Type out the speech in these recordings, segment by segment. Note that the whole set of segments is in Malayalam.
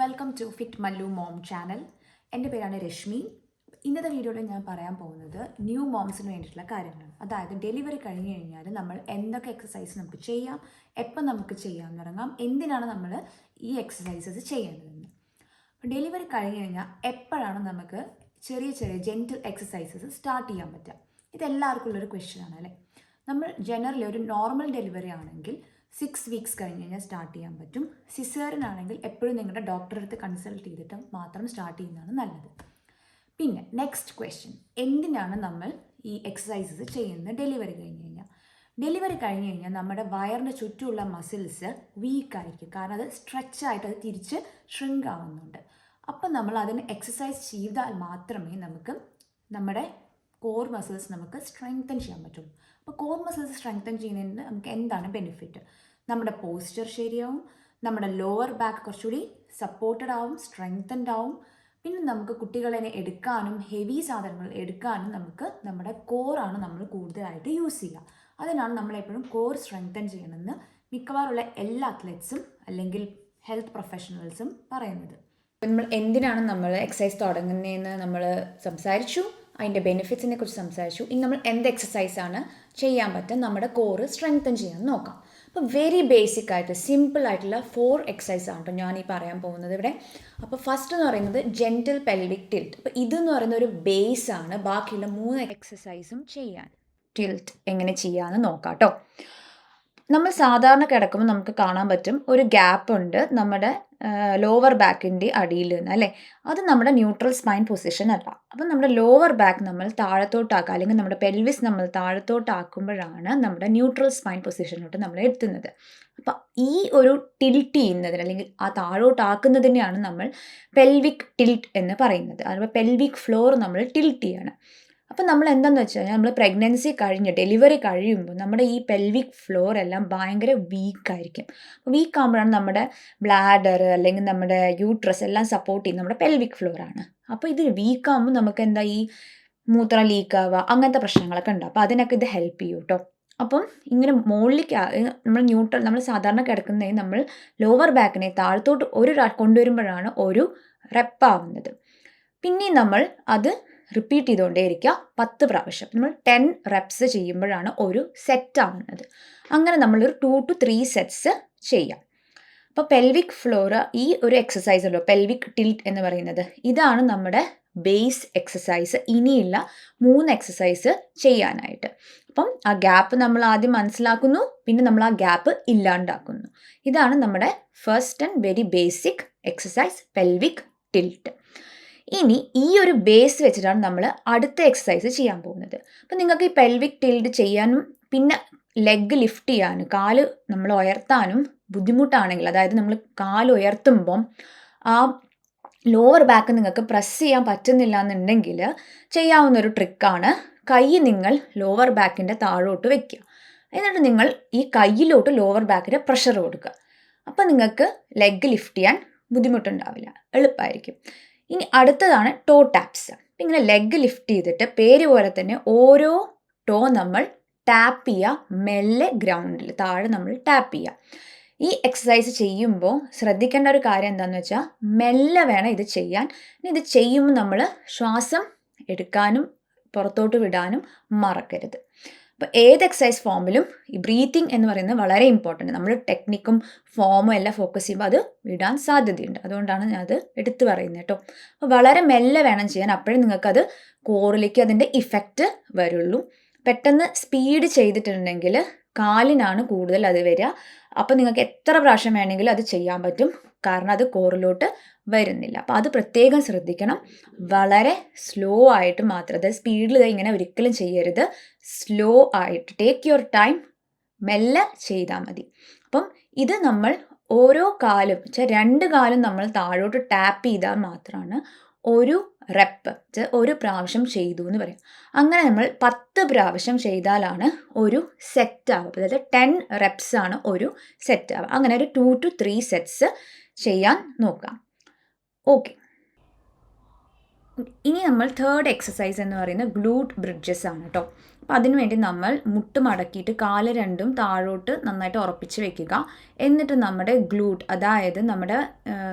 Welcome to fit Mallu mom channel. എൻ്റെ പേരാണ് രശ്മി. ഇന്നത്തെ വീഡിയോയിൽ ഞാൻ പറയാൻ പോകുന്നത് ന്യൂ മോംസിന് വേണ്ടിയിട്ടുള്ള കാര്യങ്ങളാണ്. അതായത് ഡെലിവറി കഴിഞ്ഞ് കഴിഞ്ഞാൽ നമ്മൾ എന്തൊക്കെ എക്സസൈസ് നമുക്ക് ചെയ്യാം, എപ്പം നമുക്ക് ചെയ്യാൻ തുടങ്ങാം, എന്തിനാണ് നമ്മൾ ഈ എക്സസൈസസ് ചെയ്യേണ്ടതെന്ന്. ഡെലിവറി കഴിഞ്ഞ് കഴിഞ്ഞാൽ എപ്പോഴാണ് നമുക്ക് ചെറിയ ചെറിയ ജെൻറ്റിൽ എക്സസൈസസ് സ്റ്റാർട്ട് ചെയ്യാൻ പറ്റുക? ഇതെല്ലാവർക്കും ഉള്ളൊരു ക്വസ്റ്റ്യൻ ആണ് അല്ലേ. നമ്മൾ ജനറലി ഒരു നോർമൽ ഡെലിവറി ആണെങ്കിൽ 6 വീക്സ് കഴിഞ്ഞ് കഴിഞ്ഞാൽ സ്റ്റാർട്ട് ചെയ്യാൻ പറ്റും. സിസേറിയൻ ആണെങ്കിൽ എപ്പോഴും നിങ്ങളുടെ ഡോക്ടറെ അടുത്ത് കൺസൾട്ട് ചെയ്തിട്ട് മാത്രം സ്റ്റാർട്ട് ചെയ്യുന്നതാണ് നല്ലത്. പിന്നെ നെക്സ്റ്റ് ക്വസ്റ്റ്യൻ, എന്തിനാണ് നമ്മൾ ഈ എക്സസൈസസ് ചെയ്യുന്നത് ഡെലിവറി കഴിഞ്ഞ് കഴിഞ്ഞാൽ? ഡെലിവറി കഴിഞ്ഞ് കഴിഞ്ഞാൽ നമ്മുടെ വയറിൻ്റെ ചുറ്റുമുള്ള മസിൽസ് വീക്കായിരിക്കും, കാരണം അത് സ്ട്രെച്ചായിട്ട് അത് തിരിച്ച് ഷ്രിങ്ക് ആവുന്നുണ്ട്. അപ്പം നമ്മൾ അതിന് എക്സസൈസ് ചെയ്താൽ മാത്രമേ നമുക്ക് നമ്മുടെ കോർ മസിൽസ് നമുക്ക് സ്ട്രെങ്തൻ ചെയ്യാൻ പറ്റുള്ളൂ. അപ്പോൾ കോർ മസിൽസ് സ്ട്രെങ്തൻ ചെയ്യുന്നതിന് നമുക്ക് എന്താണ് ബെനിഫിറ്റ്? നമ്മുടെ പോസ്ചർ ശരിയാവും, നമ്മുടെ ലോവർ ബാക്ക് കുറച്ചുകൂടി സപ്പോർട്ടഡ് ആവും, സ്ട്രെങ്തൻഡ് ആവും. പിന്നെ നമുക്ക് കുട്ടികളെ എടുക്കാനും ഹെവി സാധനങ്ങൾ എടുക്കാനും നമുക്ക് നമ്മുടെ കോറാണ് നമ്മൾ കൂടുതലായിട്ട് യൂസ് ചെയ്യുക. അതിനാണ് നമ്മളെപ്പോഴും കോർ സ്ട്രെങ്തൻ ചെയ്യണമെന്ന് മിക്കവാറുള്ള എല്ലാ അത്ലറ്റ്സും അല്ലെങ്കിൽ ഹെൽത്ത് പ്രൊഫഷണൽസും പറയുന്നത്. നമ്മൾ എന്തിനാണ് നമ്മൾ എക്സസൈസ് തുടങ്ങുന്നതെന്ന് നമ്മൾ സംസാരിച്ചു, അതിൻ്റെ ബെനിഫിറ്റ്സിനെ കുറിച്ച് സംസാരിച്ചു. ഇനി നമ്മൾ എന്ത് എക്സസൈസാണ് ചെയ്യാൻ പറ്റുക നമ്മുടെ കോറ് സ്ട്രെങ്തൻ ചെയ്യാൻ നോക്കാം. അപ്പോൾ വെരി ബേസിക് ആയിട്ട് സിമ്പിൾ ആയിട്ടുള്ള 4 എക്സസൈസ് ആണ് കേട്ടോ ഞാൻ ഈ പറയാൻ പോകുന്നത് ഇവിടെ. അപ്പോൾ ഫസ്റ്റ് എന്ന് പറയുന്നത് ജെൻറ്റിൽ പെൽവിക് ടിൽറ്റ്. അപ്പോൾ ഇതെന്ന് പറയുന്ന ഒരു ബേസ് ആണ് ബാക്കിയുള്ള 3 എക്സസൈസും ചെയ്യാൻ. ടിൽറ്റ് എങ്ങനെ ചെയ്യാമെന്ന് നോക്കാം കേട്ടോ. നമ്മൾ സാധാരണ കിടക്കുമ്പോൾ നമുക്ക് കാണാൻ പറ്റും ഒരു ഗ്യാപ്പ് ഉണ്ട് നമ്മുടെ ലോവർ ബാക്കിൻ്റെ അടിയിൽ നിന്ന് അല്ലേ. അത് നമ്മുടെ ന്യൂട്രൽ സ്പൈൻ പൊസിഷൻ അല്ല. അപ്പം നമ്മുടെ ലോവർ ബാക്ക് നമ്മൾ താഴത്തോട്ടാക്കുക, അല്ലെങ്കിൽ നമ്മുടെ പെൽവിസ് നമ്മൾ താഴത്തോട്ടാക്കുമ്പോഴാണ് നമ്മുടെ ന്യൂട്രൽ സ്പൈൻ പൊസിഷനിലോട്ട് നമ്മൾ എത്തുന്നത്. അപ്പം ഈ ഒരു ടിൽറ്റ് ചെയ്യുന്നതിന് അല്ലെങ്കിൽ ആ താഴോട്ടാക്കുന്നതിനെയാണ് നമ്മൾ പെൽവിക് ടിൽറ്റ് എന്ന് പറയുന്നത്. അതുപോലെ പെൽവിക് ഫ്ലോർ നമ്മൾ ടിൽറ്റ് ചെയ്യാണ്. അപ്പം നമ്മൾ എന്താണെന്ന് വെച്ച് കഴിഞ്ഞാൽ നമ്മൾ പ്രഗ്നൻസി കഴിഞ്ഞ് ഡെലിവറി കഴിയുമ്പോൾ നമ്മുടെ ഈ പെൽവിക് ഫ്ലോർ എല്ലാം ഭയങ്കര വീക്കായിരിക്കും. വീക്കാകുമ്പോഴാണ് നമ്മുടെ ബ്ലാഡർ അല്ലെങ്കിൽ നമ്മുടെ യൂട്രസ് എല്ലാം സപ്പോർട്ട് ചെയ്യുന്നത് നമ്മുടെ പെൽവിക് ഫ്ലോറാണ്. അപ്പോൾ ഇത് വീക്കാകുമ്പോൾ നമുക്ക് എന്താ ഈ മൂത്രം ലീക്കാവുക അങ്ങനത്തെ പ്രശ്നങ്ങളൊക്കെ ഉണ്ടാവും. അപ്പോൾ അതിനൊക്കെ ഇത് ഹെൽപ്പ് ചെയ്യും കേട്ടോ. അപ്പം ഇങ്ങനെ മുകളിലേക്ക് നമ്മൾ സാധാരണ കിടക്കുന്നത് നമ്മൾ ലോവർ ബാക്കിനെ താഴത്തോട്ട് കൊണ്ടുവരുമ്പോഴാണ് ഒരു റെപ്പാവുന്നത്. പിന്നെ നമ്മൾ അത് റിപ്പീറ്റ് ചെയ്തുകൊണ്ടേയിരിക്കുക 10 പ്രാവശ്യം. നമ്മൾ 10 റെപ്സ് ചെയ്യുമ്പോഴാണ് ഒരു സെറ്റ് ആവുന്നത്. അങ്ങനെ നമ്മളൊരു 2 to 3 സെറ്റ്സ് ചെയ്യാം. അപ്പോൾ പെൽവിക് ഫ്ലോർ ഈ ഒരു എക്സസൈസ് ഉള്ളൂ, പെൽവിക് ടിൽറ്റ് എന്ന് പറയുന്നത്. ഇതാണ് നമ്മുടെ ബേസ് എക്സസൈസ്. ഇനിയുള്ള 3 എക്സസൈസ് ചെയ്യാനായിട്ട്. അപ്പം ആ ഗ്യാപ്പ് നമ്മൾ ആദ്യം മനസ്സിലാക്കുന്നു, പിന്നെ നമ്മൾ ആ ഗ്യാപ്പ് ഇല്ലാണ്ടാക്കുന്നു. ഇതാണ് നമ്മുടെ first and very basic exercise, pelvic tilt. ഇനി ഈ ഒരു ബേസ് വെച്ചിട്ടാണ് നമ്മൾ അടുത്ത എക്സസൈസ് ചെയ്യാൻ പോകുന്നത്. അപ്പം നിങ്ങൾക്ക് ഈ പെൽവിക് ടിൽറ്റ് ചെയ്യാനും പിന്നെ ലെഗ് ലിഫ്റ്റ് ചെയ്യാനും കാല് നമ്മൾ ഉയർത്താനും ബുദ്ധിമുട്ടാണെങ്കിൽ, അതായത് നമ്മൾ കാല് ഉയർത്തുമ്പം ആ ലോവർ ബാക്ക് നിങ്ങൾക്ക് പ്രസ് ചെയ്യാൻ പറ്റുന്നില്ല എന്നുണ്ടെങ്കിൽ ചെയ്യാവുന്നൊരു ട്രിക്കാണ് കൈ നിങ്ങൾ ലോവർ ബാക്കിൻ്റെ താഴോട്ട് വെക്കുക. എന്നിട്ട് നിങ്ങൾ ഈ കൈയിലോട്ട് ലോവർ ബാക്കിൻ്റെ പ്രഷർ കൊടുക്കുക. അപ്പം നിങ്ങൾക്ക് ലെഗ് ലിഫ്റ്റ് ചെയ്യാൻ ബുദ്ധിമുട്ടുണ്ടാവില്ല, എളുപ്പമായിരിക്കും. ഇനി അടുത്തതാണ് ടോ ടാപ്സ്. ഇങ്ങനെ ലെഗ് ലിഫ്റ്റ് ചെയ്തിട്ട് പേര് പോലെ തന്നെ ഓരോ ടോ നമ്മൾ ടാപ്പ് ചെയ്യുക, മെല്ലെ ഗ്രൗണ്ടിൽ താഴെ നമ്മൾ ടാപ്പ് ചെയ്യുക. ഈ എക്സസൈസ് ചെയ്യുമ്പോൾ ശ്രദ്ധിക്കേണ്ട ഒരു കാര്യം എന്താണെന്ന് വെച്ചാൽ മെല്ലെ വേണം ഇത് ചെയ്യാൻ. ഇനി ഇത് ചെയ്യുമ്പോൾ നമ്മൾ ശ്വാസം എടുക്കാനും പുറത്തോട്ട് വിടാനും മറക്കരുത്. അപ്പോൾ ഏത് എക്സസൈസ് ഫോമിലും ഈ ബ്രീത്തിങ് എന്ന് പറയുന്നത് വളരെ ഇമ്പോർട്ടൻ്റ്. നമ്മൾ ടെക്നിക്കും ഫോമും എല്ലാം ഫോക്കസ് ചെയ്യുമ്പോൾ അത് വിടാൻ സാധ്യതയുണ്ട്. അതുകൊണ്ടാണ് ഞാൻ അത് എടുത്തു പറയുന്നത് കേട്ടോ. അപ്പോൾ വളരെ മെല്ലെ വേണം ചെയ്യാൻ, അപ്പോഴേ നിങ്ങൾക്കത് കോറിലേക്ക് അതിൻ്റെ ഇഫക്റ്റ് വരുള്ളൂ. പെട്ടെന്ന് സ്പീഡ് ചെയ്തിട്ടുണ്ടെങ്കിൽ കാലിനാണ് കൂടുതൽ അത് വരിക. അപ്പോൾ നിങ്ങൾക്ക് എത്ര പ്രാവശ്യം വേണമെങ്കിലും അത് ചെയ്യാൻ പറ്റും, കാരണം അത് കോറിലോട്ട് വരുന്നില്ല. അപ്പോൾ അത് പ്രത്യേകം ശ്രദ്ധിക്കണം. വളരെ സ്ലോ ആയിട്ട് മാത്രം, അതായത് സ്പീഡിൽ ഇങ്ങനെ ഒരിക്കലും ചെയ്യരുത്. സ്ലോ ആയിട്ട് ടേക്ക് യുവർ ടൈം, മെല്ലെ ചെയ്താൽ മതി. അപ്പം ഇത് നമ്മൾ ഓരോ കാലും 2 കാലും നമ്മൾ താഴോട്ട് ടാപ്പ് ചെയ്താൽ മാത്രമാണ് ഒരു റെപ്പ്, ഒരു പ്രാവശ്യം ചെയ്തു എന്ന് പറയാം. അങ്ങനെ നമ്മൾ 10 പ്രാവശ്യം ചെയ്താലാണ് ഒരു സെറ്റ് ആവുക. അതായത് 10 റെപ്സ് ആണ് ഒരു സെറ്റ് ആവുക. അങ്ങനെ ഒരു 2 to 3 സെറ്റ്സ് ചെയ്യാൻ നോക്കാം. ഓക്കെ, ഇനി നമ്മൾ തേർഡ് എക്സസൈസ് എന്ന് പറയുന്നത് ഗ്ലൂട്ട് ബ്രിഡ്ജസ് ആണ് കേട്ടോ. അപ്പോൾ അതിനുവേണ്ടി നമ്മൾ മുട്ട് മടക്കിയിട്ട് കാല് രണ്ടും താഴോട്ട് നന്നായിട്ട് ഉറപ്പിച്ച് വെക്കുക. എന്നിട്ട് നമ്മുടെ ഗ്ലൂട്ട്, അതായത് നമ്മുടെ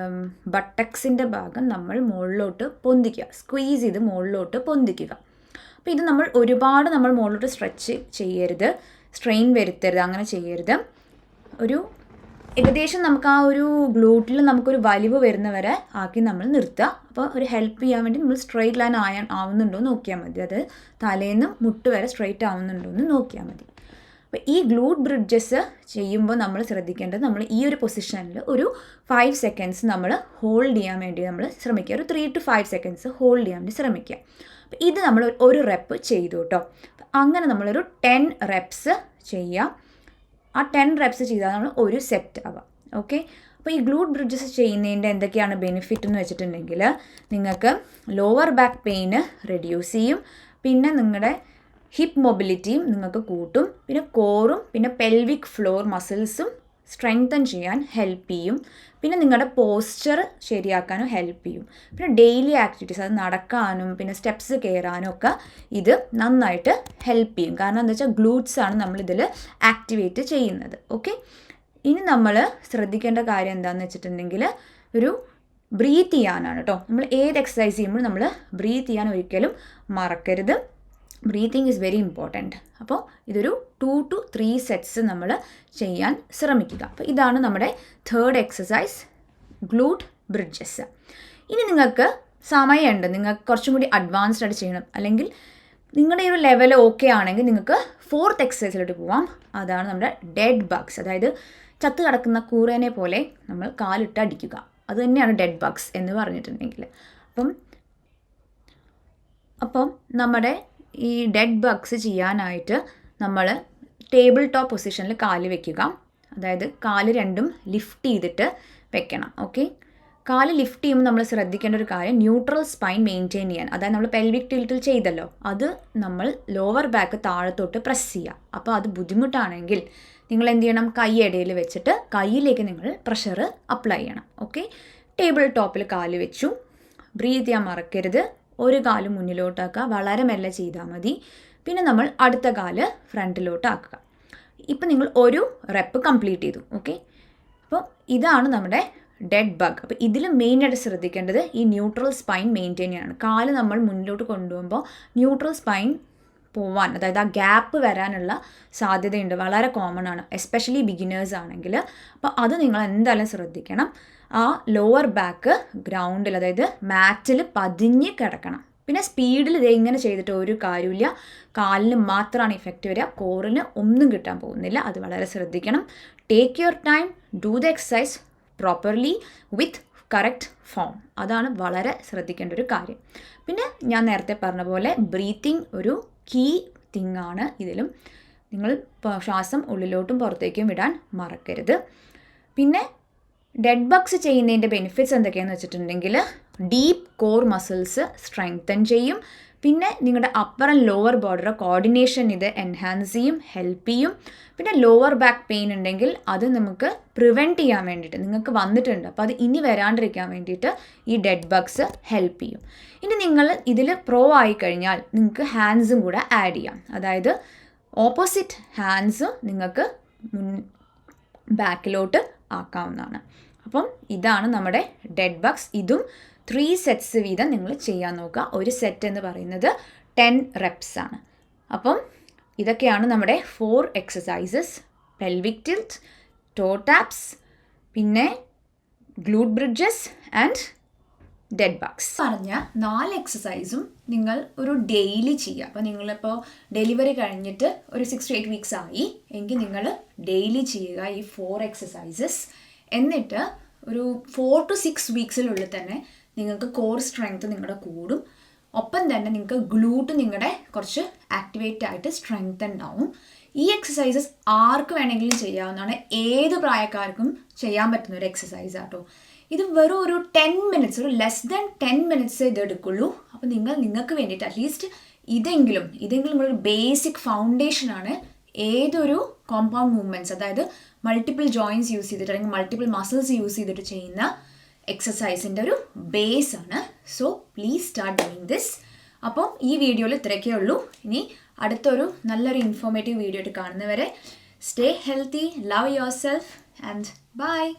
ബട്ടക്സിൻ്റെ ഭാഗം നമ്മൾ മുകളിലോട്ട് പൊന്തിക്കുക, സ്ക്വീസ് ചെയ്ത് മുകളിലോട്ട് പൊന്തിക്കുക. അപ്പോൾ ഇത് ഒരുപാട് നമ്മൾ മുകളിലോട്ട് സ്ട്രെച്ച് ചെയ്യരുത്, സ്ട്രെയിൻ വരുത്തരുത്, അങ്ങനെ ചെയ്യരുത്. ഒരു ഏകദേശം നമുക്ക് ആ ഒരു ഗ്ലൂട്ടിൽ നമുക്കൊരു വലിവ് വരുന്നവരെ ആക്കി നമ്മൾ നിർത്തുക. അപ്പോൾ ഒരു ഹെൽപ്പ് ചെയ്യാൻ വേണ്ടി നമ്മൾ സ്ട്രെയിറ്റ് ലൈൻ ആവുന്നുണ്ടോ എന്ന് നോക്കിയാൽ മതി. അത് തലേന്ന് മുട്ട് വരെ സ്ട്രെയിറ്റ് ആവുന്നുണ്ടോ എന്ന് നോക്കിയാൽ മതി. അപ്പോൾ ഈ ഗ്ലൂട്ട് ബ്രിഡ്ജസ് ചെയ്യുമ്പോൾ നമ്മൾ ശ്രദ്ധിക്കേണ്ടത്, നമ്മൾ ഈ ഒരു പൊസിഷനിൽ ഒരു 5 സെക്കൻഡ്സ് നമ്മൾ ഹോൾഡ് ചെയ്യാൻ വേണ്ടി നമ്മൾ ശ്രമിക്കുക. ഒരു 3 to 5 സെക്കൻഡ്സ് ഹോൾഡ് ചെയ്യാൻ വേണ്ടി ശ്രമിക്കുക. അപ്പോൾ ഇത് നമ്മൾ ഒരു റെപ്പ് ചെയ്തു കേട്ടോ. അങ്ങനെ നമ്മളൊരു 10 റെപ്സ് ചെയ്യുക. ആ 10 റെപ്സ് ചെയ്താൽ നമ്മൾ ഒരു സെറ്റ് ആവാം. ഓക്കെ, അപ്പോൾ ഈ ഗ്ലൂട്ട് ബ്രിഡ്ജസ് ചെയ്യുന്നതിൻ്റെ എന്തൊക്കെയാണ് ബെനിഫിറ്റ് എന്ന് വെച്ചിട്ടുണ്ടെങ്കിൽ, നിങ്ങൾക്ക് ലോവർ ബാക്ക് പെയിന് റെഡ്യൂസ് ചെയ്യും, പിന്നെ നിങ്ങളുടെ ഹിപ്പ് മൊബിലിറ്റിയും നിങ്ങൾക്ക് കൂട്ടും, പിന്നെ കോറും പിന്നെ പെൽവിക് ഫ്ലോർ മസിൽസും സ്ട്രെങ്തൻ ചെയ്യാൻ ഹെൽപ്പ് ചെയ്യും, പിന്നെ നിങ്ങളുടെ പോസ്ചർ ശരിയാക്കാനും ഹെൽപ്പ് ചെയ്യും. പിന്നെ ഡെയിലി ആക്ടിവിറ്റീസ്, അത് നടക്കാനും പിന്നെ സ്റ്റെപ്സ് കയറാനും ഒക്കെ ഇത് നന്നായിട്ട് ഹെൽപ്പ് ചെയ്യും. കാരണം എന്താ വെച്ചാൽ ഗ്ലൂട്ട്സ് ആണ് നമ്മളിതിൽ ആക്ടിവേറ്റ് ചെയ്യുന്നത്. ഓക്കെ, ഇനി നമ്മൾ ശ്രദ്ധിക്കേണ്ട കാര്യം എന്താണെന്ന് വെച്ചിട്ടുണ്ടെങ്കിൽ, ഒരു ബ്രീത്ത് ചെയ്യാനാണ് കേട്ടോ. നമ്മൾ ഏത് എക്സസൈസ് ചെയ്യുമ്പോഴും നമ്മൾ ബ്രീത്ത് ചെയ്യാൻ ഒരിക്കലും മറക്കരുത്. Breathing is very important. അപ്പോൾ ഇതൊരു 2 to 3 സെറ്റ്സ് നമ്മൾ ചെയ്യാൻ ശ്രമിക്കുക. അപ്പോൾ ഇതാണ് നമ്മുടെ 3rd എക്സസൈസ്, ഗ്ലൂട്ട് ബ്രിഡ്ജസ്. ഇനി നിങ്ങൾക്ക് സമയമുണ്ട്, നിങ്ങൾക്ക് കുറച്ചും കൂടി അഡ്വാൻസ്ഡ് ആയിട്ട് ചെയ്യണം, അല്ലെങ്കിൽ നിങ്ങളുടെ ഈ ഒരു ലെവൽ ഓക്കെ ആണെങ്കിൽ നിങ്ങൾക്ക് 4th എക്സസൈസിലോട്ട് പോവാം. അതാണ് നമ്മുടെ ഡെഡ് ബഗ്സ്, അതായത് ചത്ത് കിടക്കുന്ന കൂറേനെ പോലെ നമ്മൾ കാലിട്ട് അടിക്കുക. അത് തന്നെയാണ് ഡെഡ് ബഗ്സ് എന്ന് പറഞ്ഞിട്ടുണ്ടെങ്കിൽ. അപ്പം നമ്മുടെ ഈ ഡെഡ് ബഗ്സ് ചെയ്യാനായിട്ട് നമ്മൾ ടേബിൾ ടോപ്പ് പൊസിഷനിൽ കാല് വെക്കുക. അതായത് കാല് രണ്ടും ലിഫ്റ്റ് ചെയ്തിട്ട് വെക്കണം. ഓക്കെ, കാല് ലിഫ്റ്റ് ചെയ്യുമ്പോൾ നമ്മൾ ശ്രദ്ധിക്കേണ്ട ഒരു കാര്യം, ന്യൂട്രൽ സ്പൈൻ മെയിൻറ്റെയിൻ ചെയ്യാൻ. അതായത് നമ്മൾ പെൽവിക് ടിൽറ്റിൽ ചെയ്തല്ലോ, അത് നമ്മൾ ലോവർ ബാക്ക് താഴത്തോട്ട് പ്രസ് ചെയ്യുക. അപ്പോൾ അത് ബുദ്ധിമുട്ടാണെങ്കിൽ നിങ്ങൾ എന്ത് ചെയ്യണം, കൈ ഇടയിൽ വെച്ചിട്ട് കൈയിലേക്ക് നിങ്ങൾ പ്രഷർ അപ്ലൈ ചെയ്യണം. ഓക്കെ, ടേബിൾ ടോപ്പിൽ കാല് വെച്ചു, ബ്രീത്ത് ചെയ്യാൻ മറക്കരുത്. ഒരു കാല് മുന്നിലോട്ടാക്കുക, വളരെ മെല്ലെ ചെയ്താൽ മതി. പിന്നെ നമ്മൾ അടുത്ത കാല് ഫ്രണ്ടിലോട്ട് ആക്കുക. ഇപ്പം നിങ്ങൾ ഒരു റെപ്പ് കംപ്ലീറ്റ് ചെയ്തു. ഓക്കെ, അപ്പോൾ ഇതാണ് നമ്മുടെ ഡെഡ് ബഗ്. അപ്പോൾ ഇതിൽ മെയിനായിട്ട് ശ്രദ്ധിക്കേണ്ടത് ഈ ന്യൂട്രൽ സ്പൈൻ മെയിൻറ്റെയിൻ ചെയ്യണം. കാല് നമ്മൾ മുന്നിലോട്ട് കൊണ്ടുപോകുമ്പോൾ ന്യൂട്രൽ സ്പൈൻ പോവാൻ, അതായത് ആ ഗ്യാപ്പ് വരാനുള്ള സാധ്യതയുണ്ട്, വളരെ കോമൺ ആണ്, എസ്പെഷ്യലി ബിഗിനേഴ്സ് ആണെങ്കിൽ. അപ്പോൾ അത് നിങ്ങൾ എന്തായാലും ശ്രദ്ധിക്കണം. ആ ലോവർ ബാക്ക് ഗ്രൗണ്ടിൽ, അതായത് മാറ്റിൽ പതിഞ്ഞ് കിടക്കണം. പിന്നെ സ്പീഡിൽ ഇതേ ഇങ്ങനെ ചെയ്തിട്ട് ഒരു കാര്യമില്ല, കാലിന് മാത്രമാണ് ഇഫക്റ്റ് വരിക, കോറിന് ഒന്നും കിട്ടാൻ പോകുന്നില്ല. അത് വളരെ ശ്രദ്ധിക്കണം. Take your time, do the exercise properly with correct form. അതാണ് വളരെ ശ്രദ്ധിക്കേണ്ട ഒരു കാര്യം. പിന്നെ ഞാൻ നേരത്തെ പറഞ്ഞ പോലെ ബ്രീത്തിങ് ഒരു കീ തിങ് ആണ് ഇതിലും. നിങ്ങൾ ശ്വാസം ഉള്ളിലോട്ടും പുറത്തേക്കും വിടാൻ മറക്കരുത്. പിന്നെ ഡെഡ് ബഗ്സ് ചെയ്യുന്നതിൻ്റെ ബെനിഫിറ്റ്സ് എന്തൊക്കെയാണെന്ന് വെച്ചിട്ടുണ്ടെങ്കിൽ, ഡീപ്പ് കോർ മസിൽസ് സ്ട്രെങ്തൻ ചെയ്യും, പിന്നെ നിങ്ങളുടെ അപ്പർ ആൻഡ് ലോവർ ബോഡിയുടെ കോർഡിനേഷൻ ഇത് എൻഹാൻസ് ചെയ്യും, ഹെൽപ്പ് ചെയ്യും. പിന്നെ ലോവർ ബാക്ക് പെയിൻ ഉണ്ടെങ്കിൽ അത് നമുക്ക് പ്രിവെൻറ്റ് ചെയ്യാൻ വേണ്ടിയിട്ട്, നിങ്ങൾക്ക് വന്നിട്ടുണ്ട് അപ്പോൾ അത് ഇനി വരാണ്ടിരിക്കാൻ വേണ്ടിയിട്ട് ഈ ഡെഡ് ബഗ്സ് ഹെൽപ്പ് ചെയ്യും. ഇനി നിങ്ങൾ ഇതിൽ പ്രോ ആയിക്കഴിഞ്ഞാൽ നിങ്ങൾക്ക് ഹാൻഡ്സും കൂടെ ആഡ് ചെയ്യാം. അതായത് ഓപ്പോസിറ്റ് ഹാൻഡ്സ് നിങ്ങൾക്ക് ബാക്കിലോട്ട് ആക്കാവുന്നതാണ്. അപ്പം ഇതാണ് നമ്മുടെ ഡെഡ് ബഗ്സ്. ഇതും 3 സെറ്റ്സ് വീതം നിങ്ങൾ ചെയ്യാൻ നോക്കുക. ഒരു സെറ്റ് എന്ന് പറയുന്നത് 10 റെപ്സ് ആണ്. അപ്പം ഇതൊക്കെയാണ് നമ്മുടെ 4 exercises: pelvic tilt, toe taps, പിന്നെ glute bridges and dead bugs. പറഞ്ഞ 4 എക്സസൈസും നിങ്ങൾ ഒരു ഡെയിലി ചെയ്യുക. അപ്പോൾ നിങ്ങളിപ്പോൾ ഡെലിവറി കഴിഞ്ഞിട്ട് ഒരു 6 to 8 വീക്സ് ആയി എങ്കിൽ നിങ്ങൾ ഡെയിലി ചെയ്യുക ഈ 4 എക്സസൈസസ്. എന്നിട്ട് ഒരു 4 to 6 വീക്സിനുള്ളിൽ തന്നെ നിങ്ങൾക്ക് കോർ സ്ട്രെങ്ത് നിങ്ങളുടെ കൂടും. ഒപ്പം തന്നെ നിങ്ങൾക്ക് ഗ്ലൂട്ട് നിങ്ങളുടെ കുറച്ച് ആക്ടിവേറ്റ് ആയിട്ട് സ്ട്രെങ്ത് ഉണ്ടാവും. ഈ എക്സസൈസസ് ആർക്ക് വേണമെങ്കിലും ചെയ്യാവുന്നതാണ്, ഏത് പ്രായക്കാർക്കും ചെയ്യാൻ പറ്റുന്ന ഒരു എക്സസൈസ് ആട്ടോ. ഇത് വെറും ഒരു 10 മിനിറ്റ്സ്, ഒരു ലെസ് ദാൻ 10 മിനിറ്റ്സ് ഇത് എടുക്കുള്ളൂ. അപ്പോൾ നിങ്ങൾക്ക് വേണ്ടിയിട്ട് അറ്റ്ലീസ്റ്റ് ഇതെങ്കിലും ഒരു ബേസിക് ഫൗണ്ടേഷനാണ് ഏതൊരു കോമ്പൗണ്ട് മൂവ്മെൻറ്റ്സ്, അതായത് മൾട്ടിപ്പിൾ ജോയിൻറ്റ്സ് യൂസ് ചെയ്തിട്ട് അല്ലെങ്കിൽ മൾട്ടിപ്പിൾ മസിൽസ് യൂസ് ചെയ്തിട്ട് ചെയ്യുന്ന എക്സസൈസിൻ്റെ ഒരു ബേസ് ആണ്. So please start doing this. അപ്പം ഈ വീഡിയോയിൽ ഇത്രയൊക്കെ ഉള്ളൂ. ഇനി അടുത്തൊരു നല്ലൊരു ഇൻഫോർമേറ്റീവ് വീഡിയോ ആയിട്ട് കാണുന്നവരെ stay healthy, love yourself and by.